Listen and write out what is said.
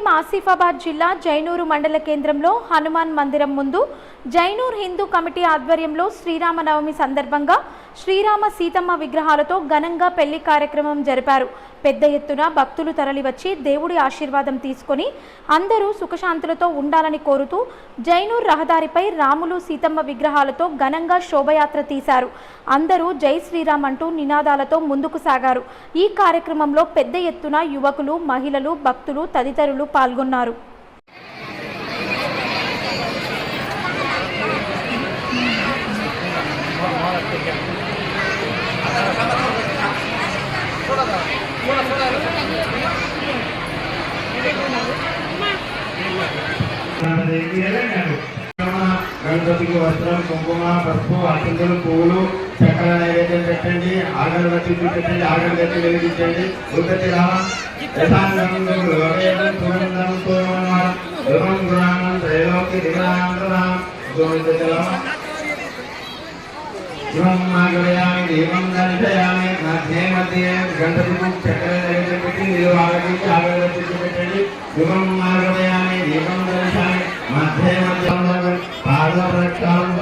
కొమరంభీం ఆసిఫాబాద్ జిల్లా జైనూరు మండల కేంద్రంలో హనుమాన్ మందిరం ముందు జైనూర్ హిందూ కమిటీ ఆధ్వర్యంలో శ్రీరామనవమి సందర్భంగా శ్రీరామ సీతమ్మ విగ్రహాలతో ఘనంగా పెళ్లి కార్యక్రమం జరిపారు. పెద్ద ఎత్తున భక్తులు తరలివచ్చి దేవుడి ఆశీర్వాదం తీసుకొని అందరూ సుఖశాంతులతో ఉండాలని కోరుతూ జైనూర్ రహదారిపై రాములు సీతమ్మ విగ్రహాలతో ఘనంగా శోభయాత్ర తీశారు. అందరూ జై శ్రీరామ్ అంటూ నినాదాలతో ముందుకు సాగారు. ఈ కార్యక్రమంలో పెద్ద ఎత్తున యువకులు, మహిళలు, భక్తులు తదితరులు పాల్గొన్నారు. గణపతికి వస్త్రం, కుంకుమ, పసుపు, అక్షంతలు, పువ్వులు, చక్కెర నైవేద్యం పెట్టండి. ఆగరబత్తి పెట్టండి. ఆగరబత్తి వెలిగించండి. దీపం దర్శయామి. మధ్య మధ్య గణపతికి చక్కెర నైవేద్యం పెట్టి నీరు ఆగరించి ఆగరబత్తి పెట్టండి. దీపం మార్గయామి. దీపం దర్శయామి. మధ్య మధ్య పాద ప్రక్షాళన